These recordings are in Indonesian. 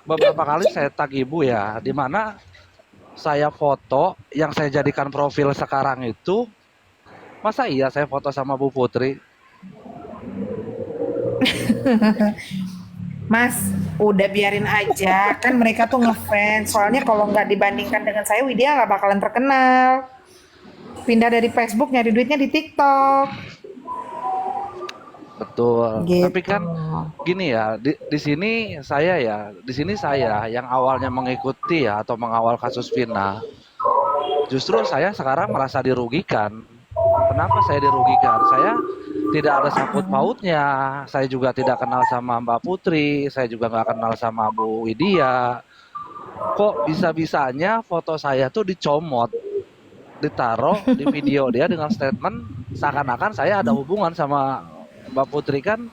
beberapa kali saya tag ibu ya, di mana saya foto yang saya jadikan profil sekarang itu, masa iya saya foto sama Bu Putri? Mas, udah biarin aja. Kan mereka tuh ngefans. Soalnya kalau nggak dibandingkan dengan saya, Widya nggak bakalan terkenal. Pindah dari Facebook nyari duitnya di TikTok. Betul. Tapi Gitu. kan gini ya, di sini saya yang awalnya mengikuti ya atau mengawal kasus Vina, justru saya sekarang merasa dirugikan. Kenapa saya dirugikan? Saya tidak ada sangkut pautnya. Saya juga tidak kenal sama Mbak Putri. Saya juga nggak kenal sama Bu Widya. Kok bisa-bisanya foto saya tuh dicomot, ditaruh di video dia dengan statement seakan-akan saya ada hubungan sama Mbak Putri kan?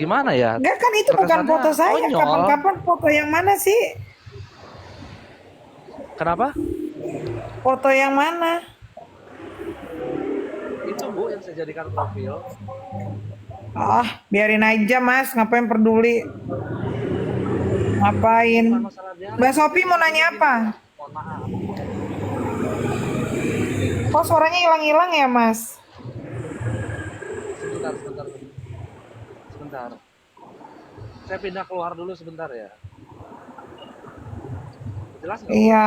Gimana ya? Enggak kan itu bukan foto Terkesannya saya. konyol. Kapan-kapan foto yang mana sih? Kenapa? Foto yang mana? Itu Bu yang saya jadikan profil. Ah, biarin aja mas. Ngapain peduli? Ngapain? Bukan masalah biarin Mbak Bu. Sopi mau Jadi nanya gini apa? Bu. Mohon maaf. Kok suaranya hilang-hilang ya mas? Sebentar, sebentar. Sebentar. Saya pindah keluar dulu sebentar ya. Jelas nggak Bu? Iya.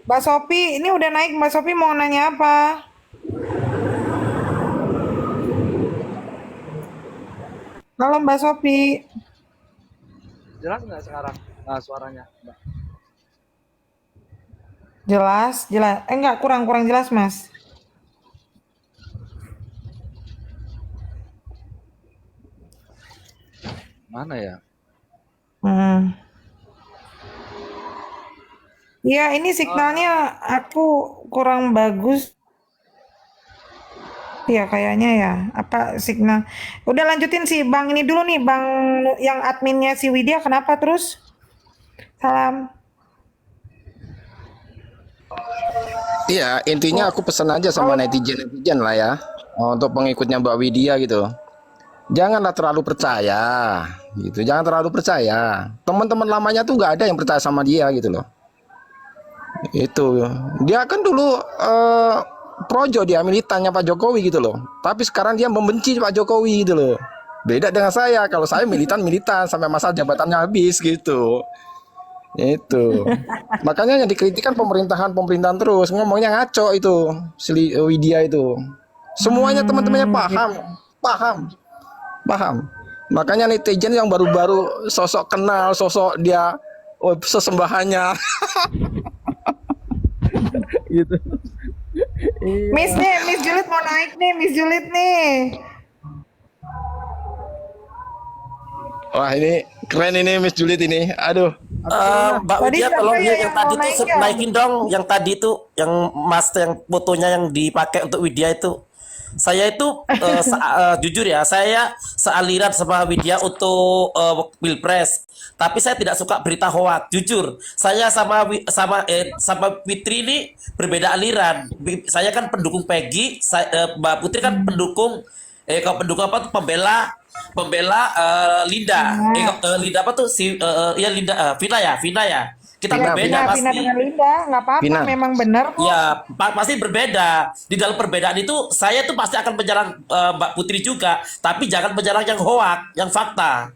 Mbak Sopi, ini udah naik. Mbak Sopi mau nanya apa? Halo Mbak Sopi. Jelas nggak sekarang suaranya Mbak? Jelas, jelas. Enggak, kurang-kurang jelas mas. Mana ya? Hmm. Iya, ini signalnya Eh, aku kurang bagus. Iya, kayaknya ya. Apa signal? Udah lanjutin sih Bang ini dulu nih, Bang yang adminnya si Widya kenapa terus? Salam. Iya, intinya Oh, aku pesan aja sama halo. netizen-netizen lah ya, untuk pengikutnya Mbak Widya gitu. Janganlah terlalu percaya, gitu. Jangan terlalu percaya. Teman-teman lamanya tuh nggak ada yang percaya sama dia gitu loh. Itu, dia kan dulu projo dia militannya Pak Jokowi gitu loh. Tapi sekarang dia membenci Pak Jokowi gitu loh. Beda dengan saya, kalau saya militan-militan sampai masa jabatannya habis gitu. Itu. Makanya yang dikritikkan pemerintahan-pemerintahan terus ngomongnya ngaco itu, Widya itu. Semuanya teman-temannya Gitu. paham, paham, paham. Makanya netizen yang baru-baru sosok kenal, sosok dia sesembahannya gitu. Miss Iya. nih, Miss Juliet mau naik nih, Miss Juliet nih. Wah, ini keren ini Miss Juliet ini. Aduh, aku kayaknya Mbak Tadi Widya siapa tolong ya yang yang mau tadi tuh naik ya? naikin dong, yang tadi tuh yang mas yang fotonya yang dipakai untuk Widya itu. Saya itu jujur ya, saya sealiran sama Widya untuk Pilpres. Tapi saya tidak suka berita hoax, jujur. Saya sama Fitri ini berbeda aliran. Saya kan pendukung Peggy, Mbak Putri kan pendukung kalau pendukung apa tuh pembela pembela Linda. Nah, Linda apa tuh si ya Linda Vina ya. Kita ya Vina, Vina, berbeda Vina, Vina pasti. dengan Linda, nggak apa-apa, Vina. memang benar kok. Ya, pasti berbeda. Di dalam perbedaan itu, saya tuh pasti akan menyerang Mbak Putri juga, tapi jangan menyerang yang hoak, yang fakta,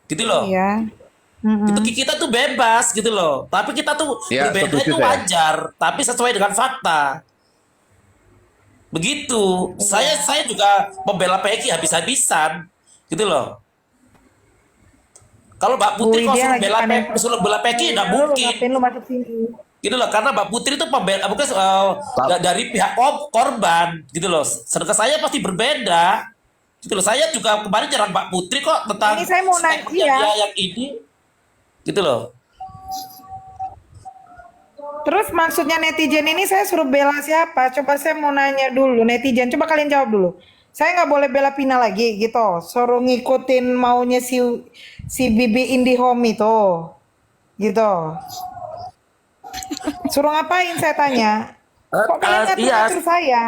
gitu loh. Iya. Itu Mm-mm. kita tuh bebas, gitu loh. Tapi kita tuh Ya, berbeda setuju itu saya. wajar, tapi sesuai dengan fakta. Begitu. Saya juga membela PKI habis-habisan, gitu loh. Kalau Mbak Bu Putri kok Widya lagi panen suruh bela PKI, nggak lu mungkin. ngapain lu masuk sini? Gitu loh, karena Mbak Putri itu pembela bukan Ta- dari pihak korban gitu loh, sedangkan saya pasti berbeda gitu loh. Saya juga kemarin nyerang Mbak Putri kok Ini tentang saya mau nanya, statementnya iya. dia yang ini gitu loh. Terus maksudnya netizen ini saya suruh bela siapa? Coba saya mau nanya dulu netizen. Coba kalian jawab dulu. Saya nggak boleh bela Pina lagi gitu. Suruh ngikutin maunya si Bibi Indihome itu. Gitu. Suruh ngapain saya tanya? Kok kalian Iya, ngatur-ngatur saya?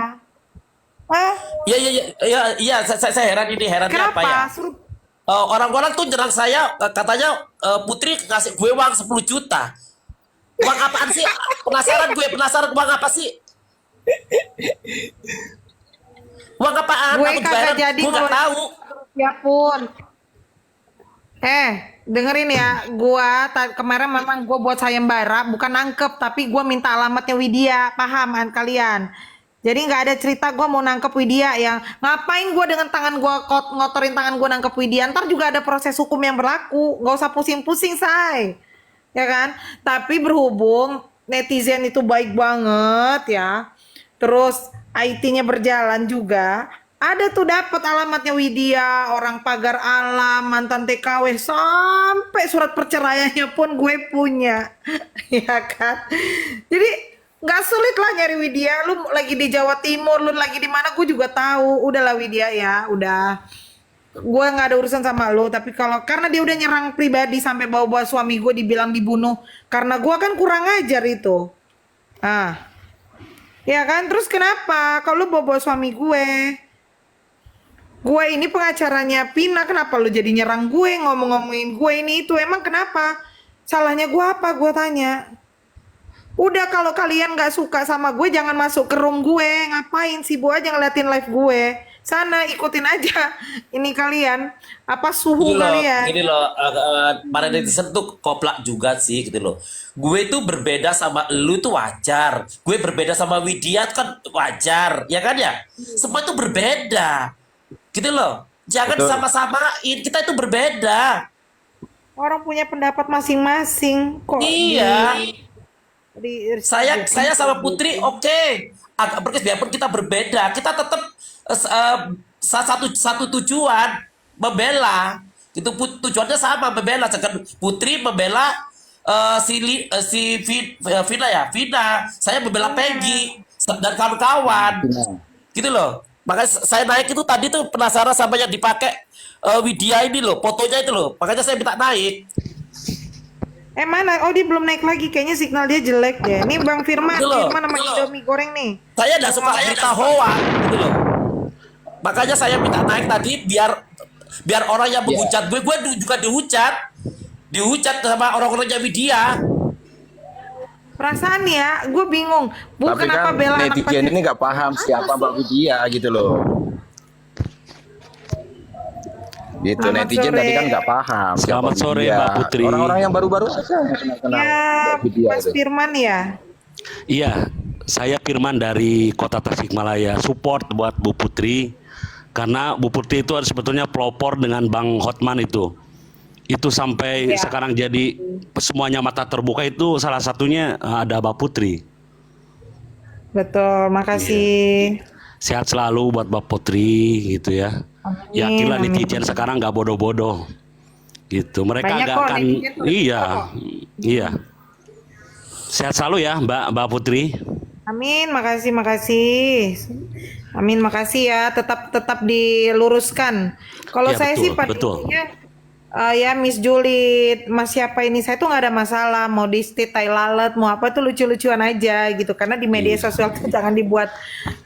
Hah? iya, iya, iya, iya, iya, saya heran, ini herannya apa ya. Kenapa? Suruh orang-orang tuh nyerang saya, katanya Putri ngasih gue uang 10 juta. Uang apaan sih? Penasaran uang apa sih? Uang apaan? Gue Aku kagak bayaran, jadi gue nggak ngeluarin. tahu. Ya pun. Dengerin ya, kemarin memang gua buat sayembara, bukan nangkep, tapi gua minta alamatnya Widya, paham kan kalian? Jadi nggak ada cerita gua mau nangkep Widya yang ngapain gua dengan tangan gua ngotorin tangan gua nangkep Widya, ntar juga ada proses hukum yang berlaku, nggak usah pusing-pusing say, ya kan? Tapi berhubung netizen itu baik banget ya, terus IT-nya berjalan juga. Ada tuh dapat alamatnya Widya, orang pagar alam, mantan TKW, sampai surat perceraiannya pun gue punya, ya kan? Jadi nggak sulit lah nyari Widya. Lu lagi di Jawa Timur, lu lagi di mana, gue juga tahu. Udahlah Widya ya, udah. Gue nggak ada urusan sama lu. Tapi kalau karena dia udah nyerang pribadi sampai bawa-bawa suami gue dibilang dibunuh, karena gue kan kurang ajar itu. Ah, ya kan? Terus kenapa? Kalau lu bawa-bawa suami gue? Gue ini pengacaranya Pina, kenapa lu jadi nyerang gue, ngomong-ngomongin gue ini itu, emang kenapa? Salahnya gue apa? Gue tanya. Udah kalau kalian gak suka sama gue, jangan masuk ke room gue. Ngapain sih, Bu aja ngeliatin live gue. Sana ikutin aja. Ini kalian, apa suhu kalian? Gini loh, para netizen tuh koplak juga sih gitu loh. Gue tuh berbeda sama lu tuh wajar. Gue berbeda sama Widya kan wajar, ya kan ya? Semua itu berbeda. Gitu loh. Jangan Betul. sama-samain, kita itu berbeda. Orang punya pendapat masing-masing kok. Iya. Saya sama Putri oke. Agak berkes biarpun kita berbeda, kita tetap satu tujuan, membela. Itu tujuannya sama, membela. Sedangkan Putri membela Vina ya, Vina. Saya membela Peggy dan kawan-kawan. Gitu loh. Makanya saya naik itu tadi tuh penasaran sama yang dipakai Widya ini loh, fotonya itu loh. Makanya saya minta naik. Mana? Oh dia belum naik lagi, kayaknya signal dia jelek deh. Ini Bang Firman, Gitu loh. Firman sama Indomie goreng nih. Saya nggak suka berita hoax gitu loh. Makanya saya minta naik tadi biar orang yang menghujat gue juga dihujat sama orang-orangnya Widya. Perasaan ya, gue bingung. Bu, Tapi kenapa kan bela anak netizen ini nggak paham siapa Mbak Widya gitu loh. Gitu, Selamat netizen sore. tadi kan nggak paham siapa Selamat sore, Widya. Mbak Putri. Orang-orang yang baru-baru saja yang kenal Ya, Mbak Widya Mas itu. Firman ya. Iya, saya Firman dari Kota Tasikmalaya. Support buat Bu Putri. Karena Bu Putri itu sebetulnya pelopor dengan Bang Hotman itu. Itu sampai sekarang jadi semuanya mata terbuka itu salah satunya ada Mbak Putri. Betul, makasih. Sehat selalu buat Mbak Putri gitu ya. Amin, Yakinlah amin. netizen sekarang nggak bodoh-bodoh. Gitu. Mereka Banyak nggak kok akan netizen tuh. iya. Sehat selalu ya Mbak Putri. Amin, makasih. Amin, makasih ya. Tetap diluruskan. Kalau Ya, saya sih betul, pada betul. intinya, ya Miss Julit, Mas siapa ini, saya tuh nggak ada masalah. Mau di state tai lalat, mau apa tuh lucu-lucuan aja gitu. Karena di media sosial tuh jangan dibuat.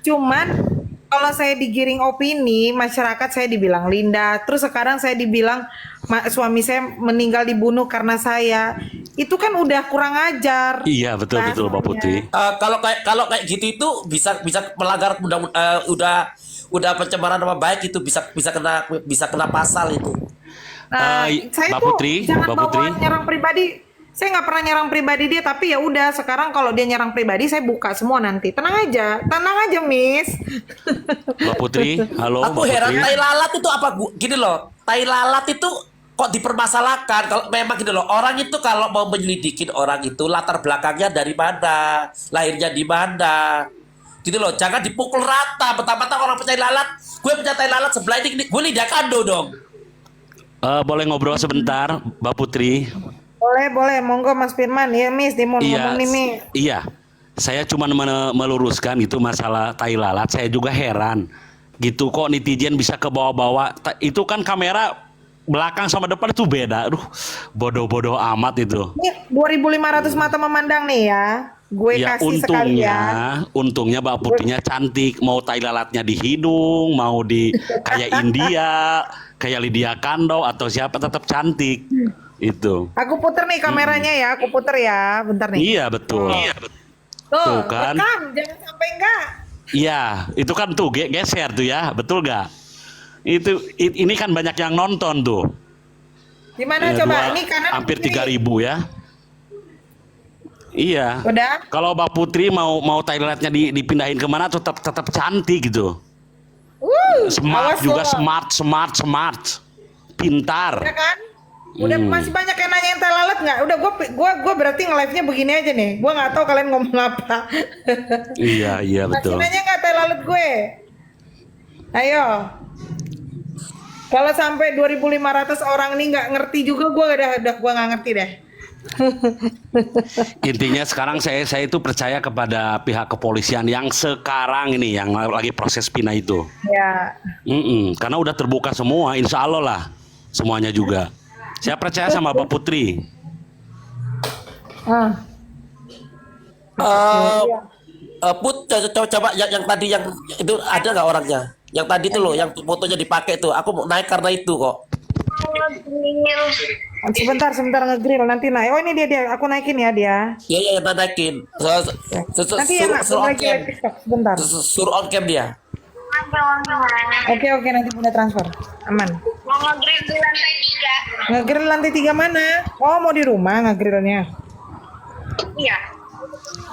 Cuman kalau saya digiring opini, masyarakat saya dibilang Linda. Terus sekarang saya dibilang suami saya meninggal dibunuh karena saya. Itu kan udah kurang ajar. Iya betul Mbak Putri. Kalau kayak gitu itu bisa melanggar udah pencemaran nama baik itu bisa kena pasal itu. Nah, saya Mbak tuh Putri, jangan Mbak bawa Putri. nyerang pribadi. Saya nggak pernah nyerang pribadi dia, tapi ya udah sekarang kalau dia nyerang pribadi saya buka semua nanti. Tenang aja, Miss. Mbak Putri, halo Aku Mbak heran Putri. tai lalat itu apa gini loh. Tai lalat itu kok dipermasalahkan kalau memang gini loh. Orang itu kalau mau menyelidikin orang itu latar belakangnya dari mana, lahirnya di mana. Gitu loh, jangan dipukul rata. Betapa-betapa orang percaya lalat. Gue punya tai lalat sebelah ini, gue lidah kando dong. Boleh ngobrol sebentar Mbak Putri? Boleh, monggo Mas Firman ya, Miss. Dia mau ngomong nih, Miss. Iya. Saya cuma meluruskan gitu masalah tai lalat. Saya juga heran gitu kok netizen bisa ke bawah-bawah. Itu kan kamera belakang sama depan itu beda. Aduh, bodoh-bodoh amat itu. Ini 2.500 mata memandang nih ya. Gue Ya kasih sekalian. untungnya Mbak Putrinya cantik. Mau tai lalatnya di hidung, mau di kayak India, kayak Lydia Kandou atau siapa tetap cantik. Itu. Aku puter nih kameranya ya, aku puter ya, bentar nih. Iya betul. Tuh, Tuh kan. rekam, jangan sampai enggak. Iya, itu kan tuh geser tuh ya, betul gak? Ini kan banyak yang nonton tuh. Gimana Ya, coba? Ini kanan hampir kiri. 3.000 ya. Iya. Udah? Kalau Mbak Putri mau toiletnya dipindahin kemana tetap cantik gitu. Smart awas juga, lo. smart. Pintar. Ya kan? Udah masih banyak yang nanyain tai lalat nggak? Udah gua berarti nge-live-nya begini aja nih. Gua nggak tahu kalian ngomong apa. Iya Masih betul. nanya nggak tai lalat gue? Ayo. Kalau sampai 2.500 orang nih nggak ngerti juga, gua nggak ngerti deh. Intinya sekarang saya itu percaya kepada pihak kepolisian yang sekarang ini yang lagi proses pindah itu. Ya. Karena udah terbuka semua, insya Allah lah semuanya juga. Saya percaya sama Mbak Putri. Ah. Put, coba yang tadi yang itu ada nggak orangnya? Yang tadi tuh loh, yang fotonya dipakai tuh. Aku mau naik karena itu kok. Sebentar ngegrill nanti naik. Oh ini dia, aku naikin ya dia. Iya, yang naikin. Nanti ya nggak Suruh on lagi cam. live TikTok sebentar. Suruh on cam dia. Oke nanti punya transfer. Aman. Mau nge-grill di lantai 3. Ngegrill lantai 3 mana? Oh mau di rumah ngegrillnya. Iya.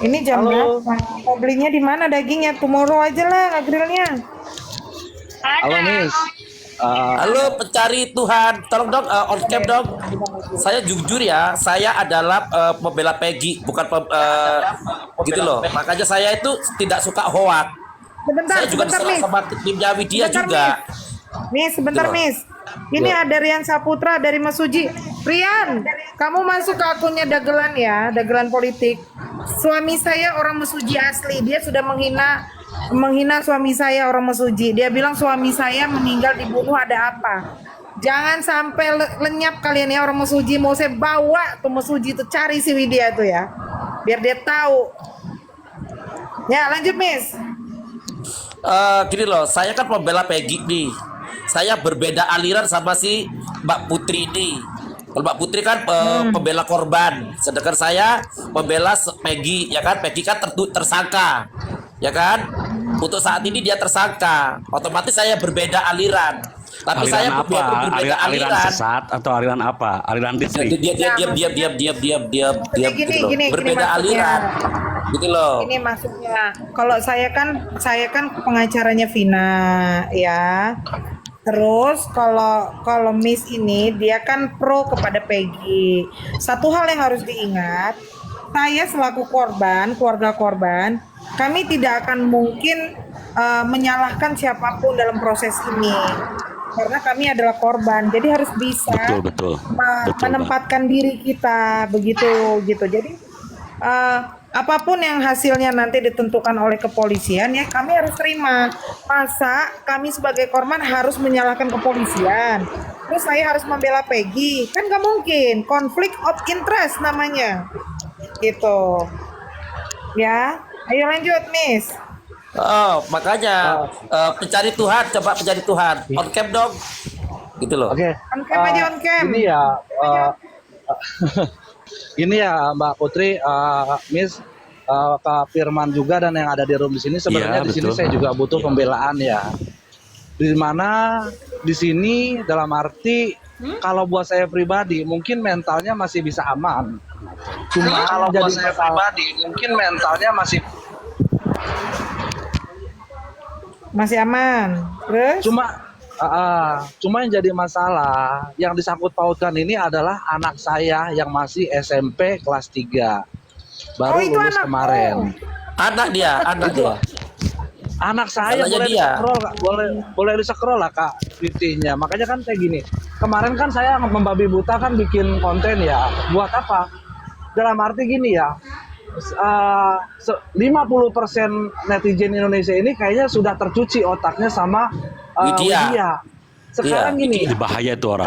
Ini jam berapa? Mau belinya di mana dagingnya? Tomorrow aja lah ngegrillnya. Halo Miss. Halo pencari Tuhan, tolong dong on cam dong. Saya jujur ya, saya adalah pembela Peggy, bukan gitu loh. Makanya saya itu tidak suka hoak. Saya juga diserang Miss. sama timnya Widya Sebentar, juga. Miss, sebentar Gitu loh. Miss. Ini ada Rian Saputra dari Mas Suji. Rian, kamu masuk ke akunnya Dagelan ya, Dagelan Politik. Suami saya orang Mesuji asli. Dia sudah menghina suami saya orang Mesuji. Dia bilang suami saya meninggal dibunuh, ada apa? Jangan sampai lenyap kalian ya orang Mesuji. Mau saya bawa tuh Mesuji tuh, cari si Widya tuh ya. Biar dia tahu. Ya, lanjut Miss. Gini loh, saya kan pembela Peggy nih. Saya berbeda aliran sama si Mbak Putri ini. Kalau Mbak Putri kan pembela korban, sedangkan saya pembela Peggy, ya kan? Peggy kan tersangka, ya kan? Untuk saat ini dia tersangka, otomatis saya berbeda aliran. Tapi Aliran saya apa? berbeda Aliran aliran. sesat atau aliran apa? Aliran listrik. Diam Gini, gitu loh. gini Berbeda maksudnya. aliran. Gitu loh. Ini maksudnya, kalau saya kan pengacaranya Vina ya. Terus kalau Miss ini dia kan pro kepada Peggy. Satu hal yang harus diingat, saya selaku korban, keluarga korban, kami tidak akan mungkin menyalahkan siapapun dalam proses ini. Karena kami adalah korban, jadi harus bisa Betul. menempatkan diri kita begitu gitu. Jadi apapun yang hasilnya nanti ditentukan oleh kepolisian ya kami harus terima. Masa kami sebagai korban harus menyalahkan kepolisian? Terus saya harus membela Peggy? Kan nggak mungkin. Konflik of interest namanya. Gitu. Ya, ayo lanjut Miss. Oh, makanya pencari Tuhan, coba pencari Tuhan. On cam dong. Gitu loh. Oke. On cam aja, on cam. Ini ya ini ya Mbak Putri, Miss, Kak Firman juga dan yang ada di room di sini sebenarnya Iya, di sini betul. saya juga butuh pembelaan ya. Di mana di sini dalam arti kalau buat saya pribadi mungkin mentalnya masih bisa aman. Cuma kalau buat saya pribadi mungkin mentalnya Masih aman. Terus? cuma yang jadi masalah yang disangkut pautkan ini adalah anak saya yang masih SMP kelas 3 baru itu lulus anakmu. kemarin. Anak dia. Anak saya Salahnya boleh dia. di-scroll, Kak. boleh di-scroll lah Kak VT-nya. Makanya kan kayak gini. Kemarin kan saya membabi buta kan bikin konten ya. Buat apa? Dalam arti gini ya. 50% netizen Indonesia ini kayaknya sudah tercuci otaknya sama Widya. Sekarang Iya, gini. Ini bahaya tuh orang.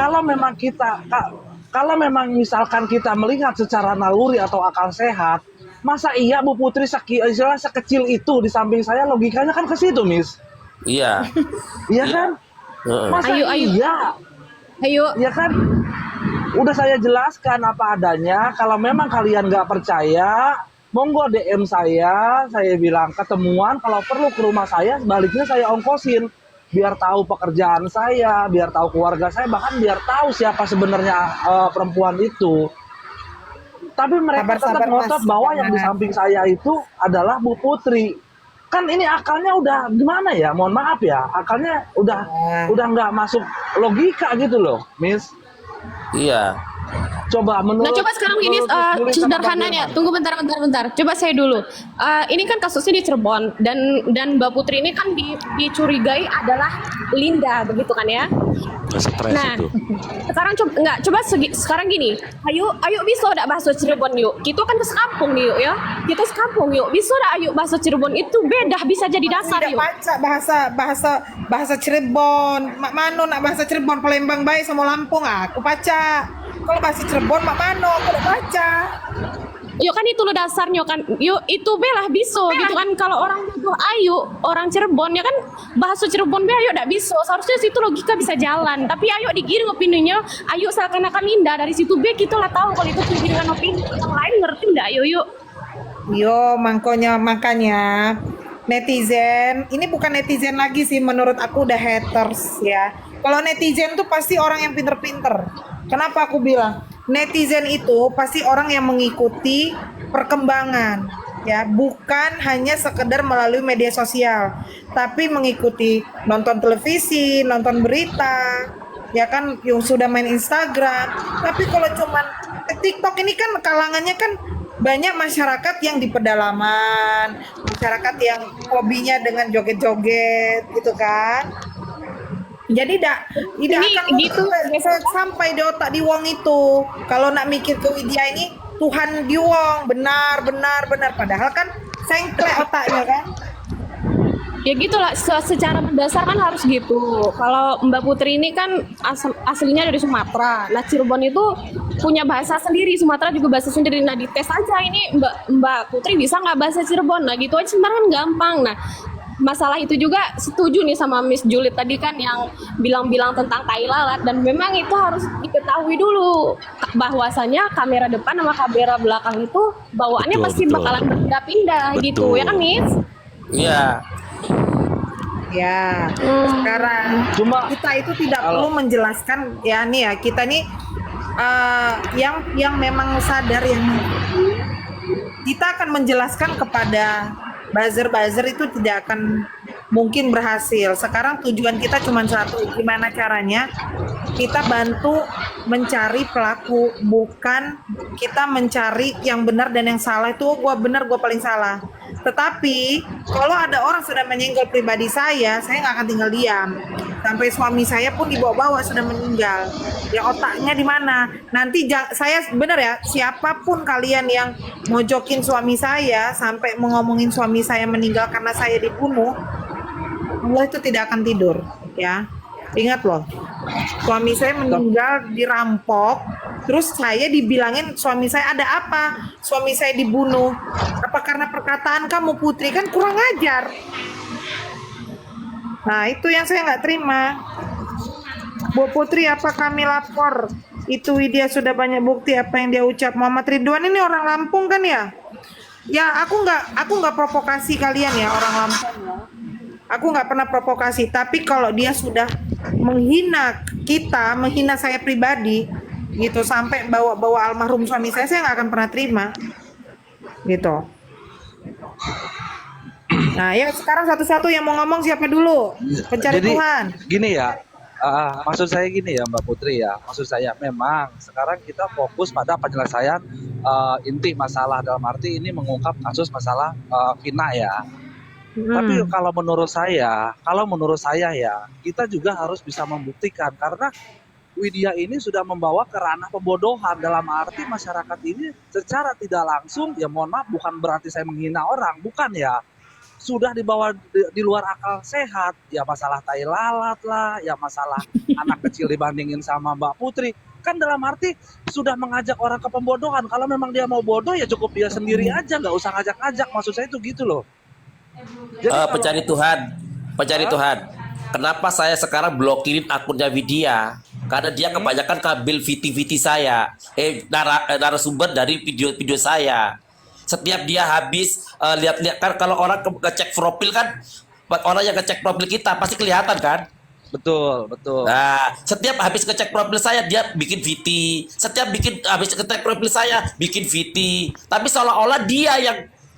Kalau memang misalkan kita melihat secara naluri atau akal sehat, masa iya Bu Putri sekecil itu di samping saya, logikanya kan ke situ, Miss. Iya. Iya kan? Heeh. Masa iya Ayo. Ya kan, udah saya jelaskan apa adanya. Kalau memang kalian nggak percaya, monggo DM saya bilang ketemuan. Kalau perlu ke rumah saya, baliknya saya ongkosin. Biar tahu pekerjaan saya, biar tahu keluarga saya, bahkan biar tahu siapa sebenarnya perempuan itu. Tapi mereka tetap Sabar-sabar, ngotot Mas. bahwa yang di samping saya itu adalah Bu Putri. Kan ini akalnya udah gimana ya? Mohon maaf ya, akalnya udah nggak masuk logika gitu loh, Miss. Iya. Coba menurut. Nah, coba sekarang ini menurut sederhananya. Firman. Tunggu bentar. Coba saya dulu. Ini kan kasusnya di Cirebon dan Mbak Putri ini kan dicurigai adalah Linda, begitu kan ya? Stres Nah, itu. sekarang gini. Ayo bisa dak bahasa Cirebon yuk. Kita kan ke sekampung nih yuk ya. Kita sekampung yuk. Bisa dak ayo bahasa Cirebon itu beda bisa jadi dasar Tidak yuk. baca bahasa Cirebon. Mak Mano nak bahasa Cirebon Palembang baik sama Lampung aku baca. Kalau bahasa Cirebon Mak Mano aku udah baca. Yuk kan itu lo dasarnya kan. Yuk itu belah bisa gitu kan. Kalau orang butuh ayu orang Cirebon ya kan bahasa Cirebon be ayo dak bisa. Seharusnya situ logika bisa jalan. Tapi ayo digiring opininya. Ayo seakan-akan Linda dari situ be kita lah tahu kalau itu giringan opini. Yang lain ngerti ndak yuk. Yo, makanya netizen, ini bukan netizen lagi sih menurut aku udah haters ya. Kalau netizen tuh pasti orang yang pinter-pinter. Kenapa aku bilang? Netizen itu pasti orang yang mengikuti perkembangan ya, bukan hanya sekedar melalui media sosial, tapi mengikuti nonton televisi, nonton berita, ya kan yang sudah main Instagram. Tapi kalau cuman TikTok ini kan kalangannya kan banyak masyarakat yang di pedalaman, masyarakat yang hobinya dengan joget-joget gitu kan. Jadi tidak Ini akan gitu. sampai di otak di wong itu. Kalau nak mikir ke Widya ini Tuhan di wong benar, padahal kan sengklek otaknya kan. Ya gitulah secara mendasar kan harus gitu. Kalau Mbak Putri ini kan aslinya dari Sumatera. Nah Cirebon itu punya bahasa sendiri, Sumatera juga bahasa sendiri. Nah dites aja ini Mbak Putri bisa nggak bahasa Cirebon. Nah gitu aja sebenarnya kan gampang. Nah masalah itu juga setuju nih sama Miss Juliet tadi kan yang bilang-bilang tentang tai lalat, dan memang itu harus diketahui dulu bahwasanya kamera depan sama kamera belakang itu bawaannya Betul, pasti betul. bakalan berpindah gitu Betul. ya kan Miss? Iya. Ya, sekarang kita itu tidak perlu menjelaskan ya nih ya kita nih yang memang sadar yang kita akan menjelaskan kepada buzzer itu tidak akan mungkin berhasil. Sekarang tujuan kita cuma satu, gimana caranya kita bantu mencari pelaku, bukan kita mencari yang benar dan yang salah. Itu gua benar, gua paling salah. Tetapi kalau ada orang sudah menyenggol pribadi saya nggak akan tinggal diam. Sampai suami saya pun dibawa-bawa sudah meninggal. Ya otaknya di mana? Nanti saya benar ya, siapapun kalian yang mojokin suami saya sampai mengomongin suami saya meninggal karena saya dibunuh, Allah itu tidak akan tidur, ya. Ingat loh, suami saya meninggal dirampok, terus saya dibilangin suami saya ada apa? Suami saya dibunuh. Apa karena perkataan kamu Putri? Kan kurang ajar. Nah itu yang saya nggak terima. Bu Putri, apa kami lapor? Itu Widya sudah banyak bukti apa yang dia ucap. Muhammad Ridwan ini orang Lampung kan ya? Ya aku nggak provokasi kalian ya orang Lampung ya. Aku nggak pernah provokasi. Tapi kalau dia sudah menghina kita, menghina saya pribadi, gitu sampai bawa almarhum suami saya nggak akan pernah terima, gitu. Nah ya sekarang satu-satu yang mau ngomong siapa dulu? Pencari Jadi Tuhan. gini ya, maksud saya gini ya Mbak Putri ya, maksud saya memang sekarang kita fokus pada penyelesaian inti masalah, dalam arti ini mengungkap kasus masalah Vina ya. Tapi kalau menurut saya ya, kita juga harus bisa membuktikan, karena Widya ini sudah membawa ke ranah pembodohan, dalam arti masyarakat ini secara tidak langsung, ya mohon maaf, bukan berarti saya menghina orang, bukan ya, sudah dibawa di luar akal sehat, ya masalah tai lalat lah, ya masalah anak kecil dibandingin sama Mbak Putri, kan dalam arti sudah mengajak orang ke pembodohan. Kalau memang dia mau bodoh ya cukup dia sendiri aja, nggak usah ngajak-ngajak, maksud saya itu gitu loh. Jadi Pencari Tuhan, Kenapa saya sekarang blokirin akunnya Widya? karena dia kebanyakan ngambil VT saya, narasumber dari video-video saya. Setiap dia habis lihat-lihat kan, kalau orang ngecek profil kan, orang yang ngecek profil kita pasti kelihatan kan. Betul, betul. Nah, setiap habis ngecek profil saya dia bikin VT. Setiap habis ngecek profil saya bikin VT. Tapi seolah-olah dia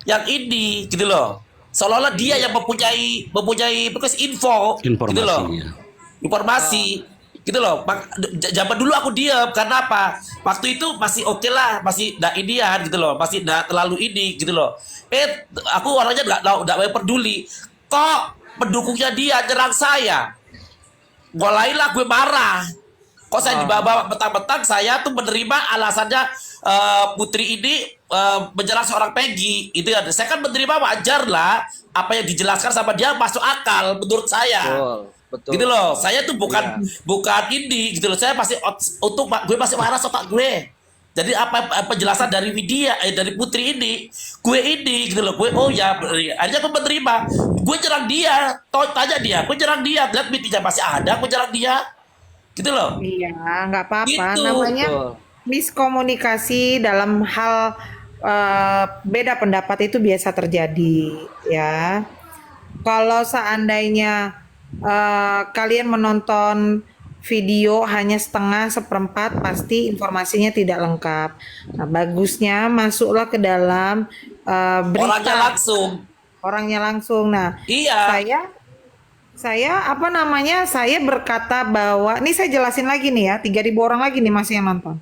yang ini gitu loh. Seolah-olah dia yang mempunyai info gitu loh. Informasinya. Informasi gitu loh. Zaman dulu aku diam karena apa? Waktu itu masih oke lah, masih nggak inian gitu loh, masih nggak terlalu ini gitu loh. Aku orangnya nggak peduli. Kok pendukungnya dia nyerang saya? Mulailah gue marah. Kok saya dibawa betang-betang, saya tuh menerima alasannya Putri ini menyerang seorang Peggy. Itu ya, saya kan menerima, wajar lah. Apa yang dijelaskan sama dia masuk akal menurut saya. Betul, betul. Gitu loh. Saya tuh bukan ini gitu loh. Saya pasti gue masih waras otak gue. Jadi apa penjelasan dari dari Putri ini, gue ini gitu loh. Gue akhirnya gue menerima. Gue nyerang dia. Tanya dia, gue nyerang dia. Lihat meetingnya masih ada, gue nyerang dia. Gitu loh. Iya, nggak apa-apa. Gitu. Namanya Betul. miskomunikasi dalam hal beda pendapat itu biasa terjadi, ya. Kalau seandainya kalian menonton video hanya setengah seperempat, pasti informasinya tidak lengkap. Nah, bagusnya masuklah ke dalam berita Orangnya langsung. Nah, Iya. saya berkata bahwa, ini saya jelasin lagi nih ya, 3.000 orang lagi nih masih yang nonton.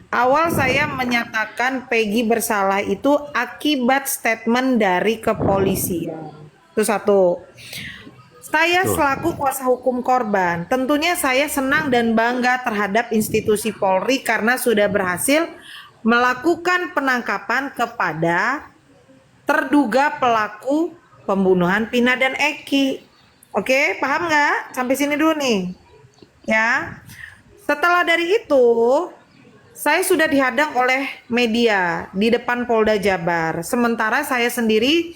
Awal saya menyatakan Peggy bersalah itu akibat statement dari kepolisian. Itu satu. Saya selaku kuasa hukum korban, tentunya saya senang dan bangga terhadap institusi Polri karena sudah berhasil melakukan penangkapan kepada terduga pelaku pembunuhan Pina dan Eki. Oke, paham nggak? Sampai sini dulu nih. Ya. Setelah dari itu, saya sudah dihadang oleh media di depan Polda Jabar. Sementara saya sendiri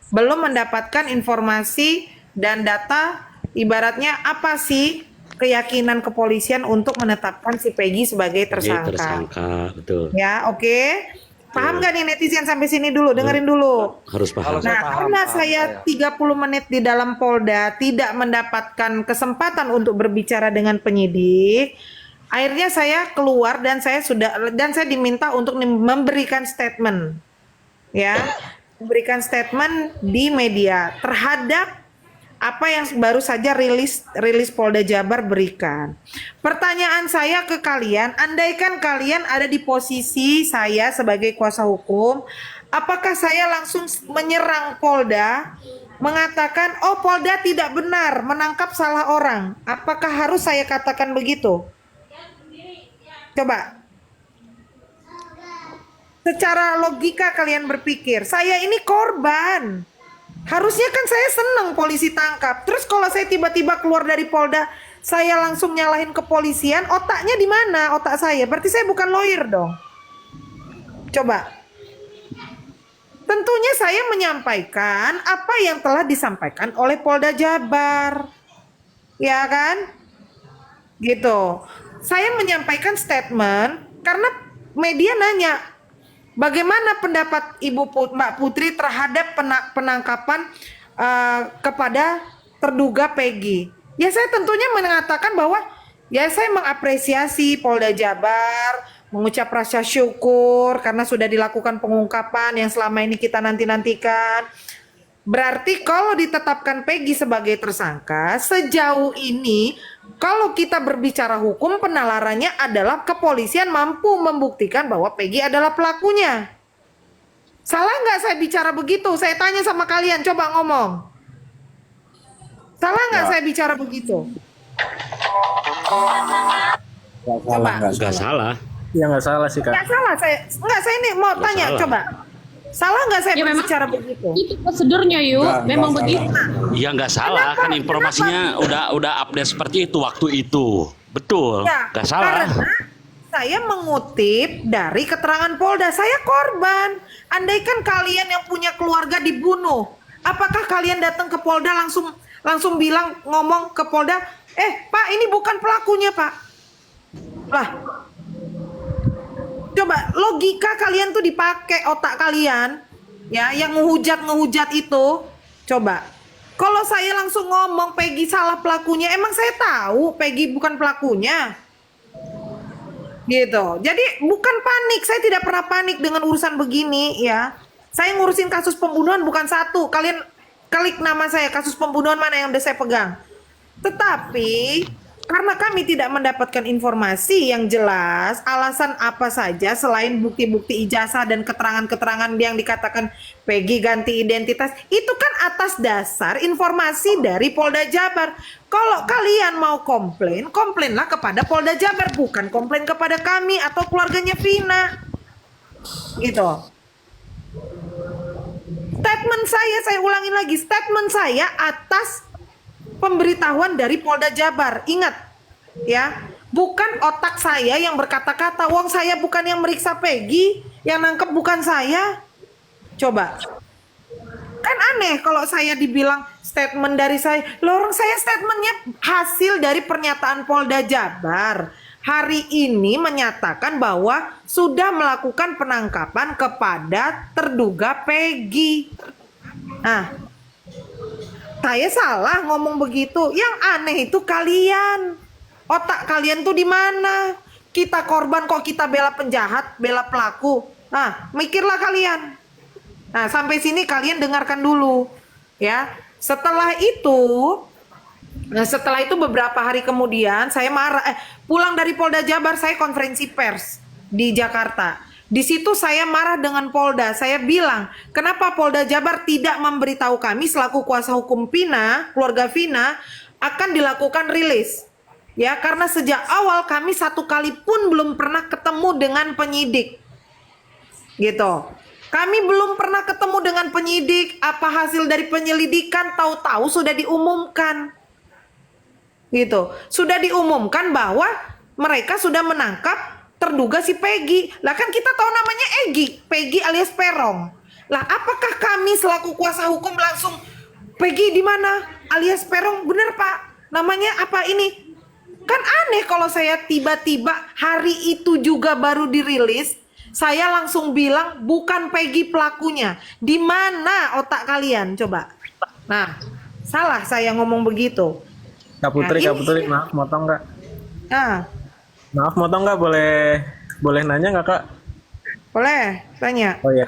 belum mendapatkan informasi dan data, ibaratnya apa sih keyakinan kepolisian untuk menetapkan si Peggy sebagai tersangka. Tersangka, betul. Ya, oke. Paham nggak nih netizen sampai sini dulu? Dengerin dulu. Harus paham. Kalau saya Nah, paham, karena paham saya 30 menit di dalam Polda tidak mendapatkan kesempatan untuk berbicara dengan penyidik, akhirnya saya keluar dan saya diminta untuk memberikan statement. Ya, memberikan statement di media terhadap apa yang baru saja rilis Polda Jabar berikan. Pertanyaan saya ke kalian, andaikan kalian ada di posisi saya sebagai kuasa hukum, apakah saya langsung menyerang Polda, mengatakan, oh Polda tidak benar menangkap salah orang? Apakah harus saya katakan begitu? Coba. Secara logika kalian berpikir, saya ini korban. Harusnya kan saya senang polisi tangkap. Terus kalau saya tiba-tiba keluar dari Polda, saya langsung nyalahin kepolisian, otaknya di mana otak saya? Berarti saya bukan lawyer dong. Coba. Tentunya saya menyampaikan apa yang telah disampaikan oleh Polda Jabar. Ya kan? Gitu. Saya menyampaikan statement karena media nanya, bagaimana pendapat Mbak Putri terhadap penangkapan kepada terduga Peggy? Ya saya tentunya mengatakan bahwa ya saya mengapresiasi Polda Jabar, mengucap rasa syukur karena sudah dilakukan pengungkapan yang selama ini kita nanti-nantikan. Berarti kalau ditetapkan Peggy sebagai tersangka, sejauh ini kalau kita berbicara hukum, penalarannya adalah kepolisian mampu membuktikan bahwa Peggy adalah pelakunya. Salah nggak saya bicara begitu? Saya tanya sama kalian, coba ngomong. Salah nggak saya bicara begitu? Coba. Nggak salah. Ya nggak salah sih Kak. Nggak salah saya ini mau Nggak tanya, salah. coba. Salah nggak saya Ya, memang berbicara begitu? itu prosedurnya yuk, memang begitu. Ya nggak salah, Kenapa? kan informasinya udah update seperti itu waktu itu. Betul, Ya, nggak salah. karena saya mengutip dari keterangan Polda, saya korban. Andaikan kalian yang punya keluarga dibunuh, apakah kalian datang ke Polda langsung bilang ngomong ke Polda, Pak ini bukan pelakunya Pak. Lah, coba logika kalian tuh dipakai otak kalian, ya, yang ngehujat itu. Coba, kalau saya langsung ngomong Peggy salah pelakunya, emang saya tahu Peggy bukan pelakunya, gitu. Jadi bukan panik, saya tidak pernah panik dengan urusan begini, ya. Saya ngurusin kasus pembunuhan bukan satu. Kalian klik nama saya, kasus pembunuhan mana yang udah saya pegang. Tetapi karena kami tidak mendapatkan informasi yang jelas, alasan apa saja selain bukti-bukti ijazah dan keterangan-keterangan yang dikatakan Peggy ganti identitas, itu kan atas dasar informasi dari Polda Jabar. Kalau kalian mau komplain, komplainlah kepada Polda Jabar, bukan komplain kepada kami atau keluarganya Vina. Gitu. Statement saya ulangin lagi, statement saya atas pemberitahuan dari Polda Jabar. Ingat, ya, bukan otak saya yang berkata-kata. Wong saya bukan yang meriksa Peggy, yang nangkep bukan saya. Coba, kan aneh kalau saya dibilang statement dari saya. Loh, orang saya statementnya hasil dari pernyataan Polda Jabar. Hari ini menyatakan bahwa sudah melakukan penangkapan kepada terduga Peggy. Nah, saya salah ngomong begitu. Yang aneh itu kalian. Otak kalian tuh di mana? Kita korban kok kita bela penjahat, bela pelaku. Nah, mikirlah kalian. Nah, sampai sini kalian dengarkan dulu, ya. Setelah itu beberapa hari kemudian saya marah. Pulang dari Polda Jabar, saya konferensi pers di Jakarta. Di situ saya marah dengan Polda. Saya bilang, kenapa Polda Jabar tidak memberitahu kami selaku kuasa hukum Vina, keluarga Vina, akan dilakukan rilis. Ya, karena sejak awal kami satu kali pun belum pernah ketemu dengan penyidik. Gitu. Kami belum pernah ketemu dengan penyidik. Apa hasil dari penyelidikan, tahu-tahu sudah diumumkan. Gitu. Sudah diumumkan bahwa mereka sudah menangkap terduga si Peggy. Lah kan kita tahu namanya Egy, Peggy alias Perong. Lah apakah kami selaku kuasa hukum langsung Peggy di mana alias Perong? Bener Pak, namanya apa ini? Kan aneh kalau saya tiba-tiba hari itu juga baru dirilis, saya langsung bilang bukan Peggy pelakunya. Di mana otak kalian coba? Nah, salah saya ngomong begitu. Kak Putri, Nah, Kak Putri, maaf motong Kak. Ah, Maaf motong Kak, boleh nanya nggak Kak? boleh tanya. Oh ya,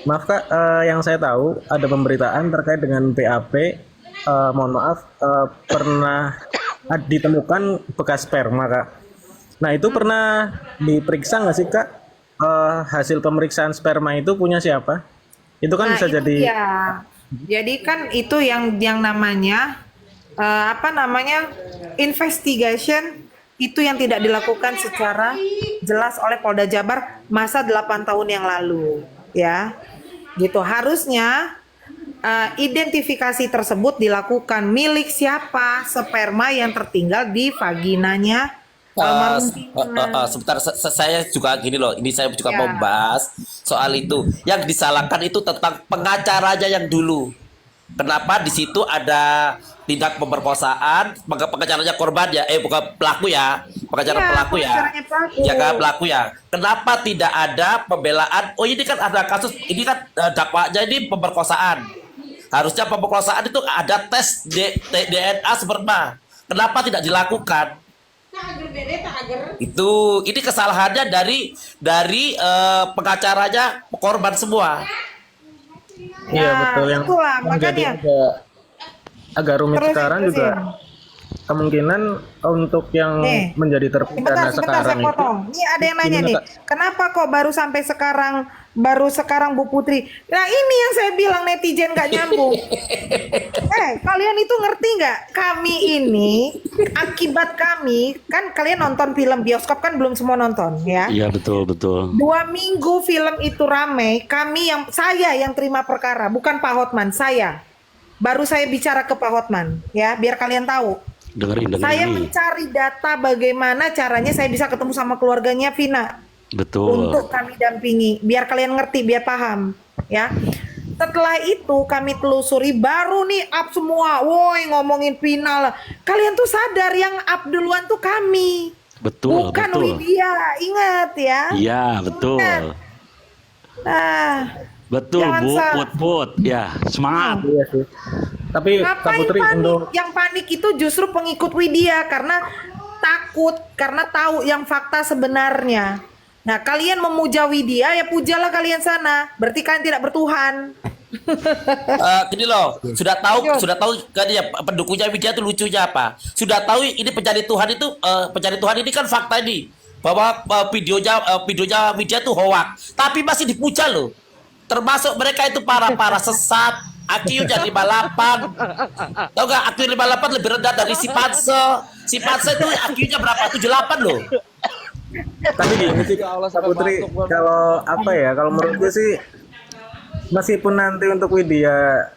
maaf Kak, yang saya tahu ada pemberitaan terkait dengan BAP. Mohon maaf, pernah ditemukan bekas sperma Kak. Nah itu pernah diperiksa nggak sih Kak? Hasil pemeriksaan sperma itu punya siapa? Itu kan Nah, bisa itu jadi. dia. Jadi kan itu yang namanya investigation itu yang tidak dilakukan secara jelas oleh Polda Jabar masa 8 tahun yang lalu, ya. Gitu. Harusnya identifikasi tersebut dilakukan milik siapa sperma yang tertinggal di vaginanya almarhum Vina. Sebentar, saya juga gini loh, ini saya juga Ya. mau bahas soal itu. Yang disalahkan itu tentang pengacaranya yang dulu. Kenapa di situ ada tindak pemerkosaan, pengacaranya korban ya, bukan pelaku ya, pengacara Iya, pelaku ya, pengacaranya pelaku. ya kan pelaku ya. Kenapa tidak ada pembelaan? Oh ini kan ada kasus, ini kan dakwanya ini pemerkosaan. Harusnya pemerkosaan itu ada tes DNA sperma. Kenapa tidak dilakukan? Ini kesalahannya dari pengacaranya korban semua. Iya betul, yang itulah, jadi makanya. agak rumit Terusin, sekarang terusin. juga kemungkinan untuk yang Nih, menjadi terpidana sebentar saya sekarang itu. potong. Ini ada yang nanya Gimana, nih, Kak? kenapa kok baru sekarang Bu Putri? Nah ini yang saya bilang netizen gak nyambung. Kalian itu ngerti nggak? Kami ini akibat kami kan kalian nonton film bioskop kan belum semua nonton ya. Iya betul betul. 2 minggu film itu rame, saya yang terima perkara, bukan Pak Hotman, saya. Baru saya bicara ke Pak Hotman, ya, biar kalian tahu. Dengerin Saya ini. mencari data bagaimana caranya saya bisa ketemu sama keluarganya Vina Betul. untuk kami dampingi, biar kalian ngerti, biar paham, ya. Setelah itu kami telusuri, baru nih up semua, woi ngomongin Vina lah. Kalian tuh sadar yang up duluan tuh kami. Betul, Bukan betul. Widya, ingat ya. Iya, betul. Nah, Betul, Jangan Bu. sa- Put. Ya, semangat. Iya sih. Tapi Kak ngapain Putri panik? untuk Yang panik itu justru pengikut Widya karena takut, karena tahu yang fakta sebenarnya. Nah, kalian memuja Widya, ya pujalah kalian sana. Berarti kalian tidak bertuhan. Gini loh, sudah tahu kan ya pendukungnya Widya itu lucunya apa? Sudah tahu ini pencari Tuhan itu pencari Tuhan ini kan fakta ini bahwa videonya Widya itu hoax, tapi masih dipuja loh. Termasuk mereka itu para sesat. IQ-nya 58. Tahu gak IQ 58 lebih rendah dari si Panse. Si Panse itu IQ-nya berapa? 78 loh. tapi gini sih Kak Putri, kalau apa ya, kalau menurut gue sih meskipun nanti untuk Widya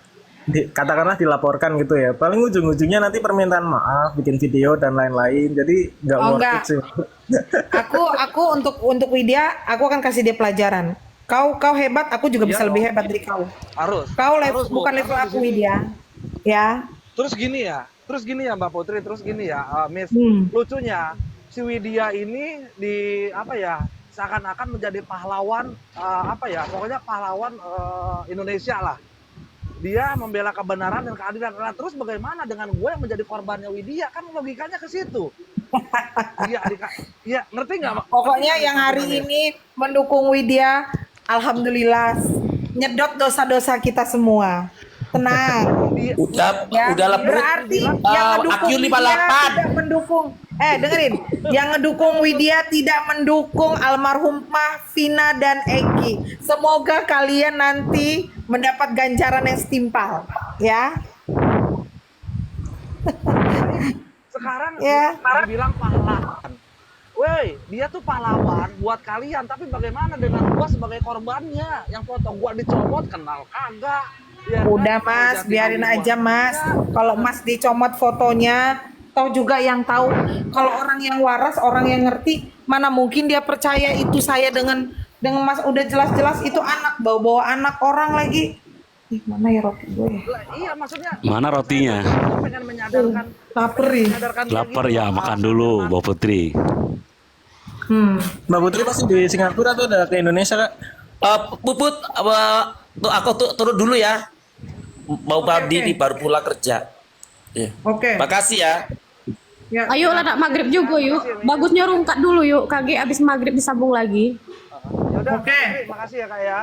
katakanlah dilaporkan gitu ya, paling ujung-ujungnya nanti permintaan maaf, bikin video dan lain-lain, jadi nggak Oh, worth enggak. it sih. Aku untuk Widya, aku akan kasih dia pelajaran. Kau hebat, aku juga bisa lebih hebat dari kau. Harus. Kau Harus, Bu. bukan level Harus aku di sini. Widya. Ya. Terus gini ya Mbak Putri, terus gini ya, Miss. Hmm. Lucunya si Widya ini di apa ya? Seakan-akan menjadi pahlawan apa ya? Pokoknya pahlawan Indonesia lah. Dia membela kebenaran dan keadilan. Nah, terus bagaimana dengan gue yang menjadi korbannya Widya? Kan logikanya ke situ. Iya, ngerti nggak, Mbak? Pokoknya yang hari ini mendukung Widya, alhamdulillah nyedot dosa-dosa kita semua. Tenang. Udah lah, Berarti yang ngedukung IQ Widya 58. tidak mendukung. Dengerin, yang ngedukung Widya tidak mendukung almarhumah Vina dan Egi. Semoga kalian nanti mendapat ganjaran yang setimpal, ya. Sekarang Ya. bilang pahlawan. Woi, dia tuh pahlawan buat kalian, tapi bagaimana dengan gua sebagai korbannya? Yang foto gua dicomot kenal kagak? Ya kan? Udah Mas, Jadi biarin gua- aja Mas. Kalau Mas dicomot fotonya, toh juga yang tahu. Kalau orang yang waras, orang yang ngerti, mana mungkin dia percaya itu saya dengan Mas, udah jelas-jelas itu anak, bawa-bawa anak orang lagi. Ih, mana ya roti gue? Lah, iya, maksudnya Mana rotinya? gua pengen menyadarkan Lapar nih. dia Lapar gitu. ya, makan dulu, Bu Putri. Mbak Putri pasti di Singapura tuh udah ke Indonesia Kak? Puput, tuh aku turun dulu ya. Mau mandi nih baru pulang kerja. Iya. Oke. Makasih ya. Ya. Ayo lah nak maghrib juga yuk. Bagusnya rungkat dulu yuk. Kage abis maghrib disambung lagi. Ya udah, Oke. makasih ya Kak ya.